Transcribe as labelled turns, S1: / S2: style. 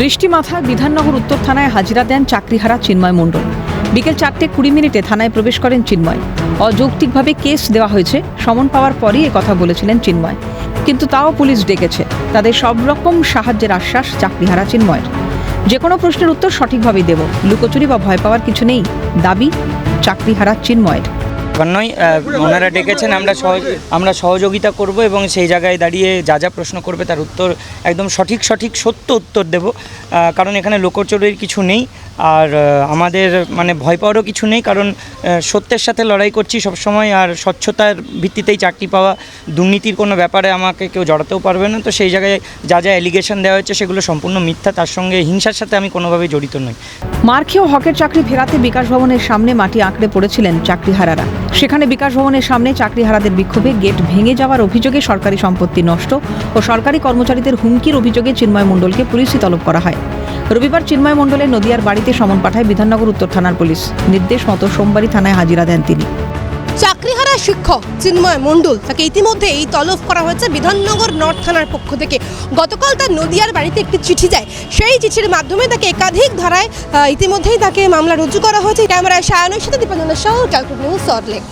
S1: বৃষ্টি মাথায় বিধাননগর উত্তর থানায় হাজিরা দেন চাকরিহারা চিন্ময় মণ্ডল। বিকেল 4:20 থানায় প্রবেশ করেন চিন্ময়। অযৌক্তিকভাবে কেস দেওয়া হয়েছে, সমন পাওয়ার পরই কথা বলেছিলেন চিন্ময়। কিন্তু তাও পুলিশ ডেকেছে। তাদের সব রকম সাহায্যের আশ্বাস চাকরিহারা চিন্ময়ের। যে কোনো প্রশ্নের উত্তর সঠিকভাবেই দেব, লুকোচুরি বা ভয় পাওয়ার কিছু নেই, দাবি চাকরিহারা চিন্ময়ের।
S2: নয়, ওনারা ডেকেছেন, আমরা সহযোগিতা করব এবং সেই জায়গায় দাঁড়িয়ে যা যা প্রশ্ন করবে তার উত্তর একদম সঠিক সত্য উত্তর দেব। কারণ এখানে লোকচুরির কিছু নেই, আর আমাদের ভয় পাওয়ারও কিছু নেই, কারণ সত্যের সাথে লড়াই করছি সবসময়, আর স্বচ্ছতার ভিত্তিতেই চাকরি পাওয়া। দুর্নীতির কোনো ব্যাপারে আমাকে কেউ জড়াতেও পারবে না। তো সেই জায়গায় যা যা অ্যালিগেশন দেওয়া হচ্ছে সেগুলো সম্পূর্ণ মিথ্যা, তার সঙ্গে হিংসার সাথে আমি কোনোভাবেই জড়িত নই।
S1: মার খেয়েও হকের চাকরি ফেরাতে বিকাশ ভবনের সামনে মাটি আঁকড়ে পড়েছিলেন চাকরিহারারা। সেখানে বিকাশ ভবনের সামনে চাকরিহারাদের বিক্ষোভে গেট ভেঙে যাওয়ার অভিযোগে সরকারি সম্পত্তি নষ্ট ও সরকারি কর্মচারীদের হুমকির অভিযোগে চিন্ময় মণ্ডলকে পুলিশি তলব করা হয়। রবিবার চিন্ময় মণ্ডলের নদিয়ার বাড়িতে সমন পাঠায় বিধাননগর উত্তর থানার পুলিশ। নির্দেশ মতো সোমবারই থানায় হাজিরা দেন তিনি।
S3: চাকরিহারা শিক্ষক চিন্ময় মণ্ডল, তাকে ইতিমধ্যেই তলব করা হয়েছে বিধাননগর নর্থ থানার পক্ষ থেকে। গতকাল তার নদিয়ার বাড়িতে একটি চিঠি যায়, সেই চিঠির মাধ্যমে তাকে একাধিক ধারায় ইতিমধ্যেই তাকে মামলা রুজু করা হয়েছে। ক্যামেরায় সায়নের সাথে দীপাঞ্জনের সহ ক্যালকুট নিউজ সল্টলেক।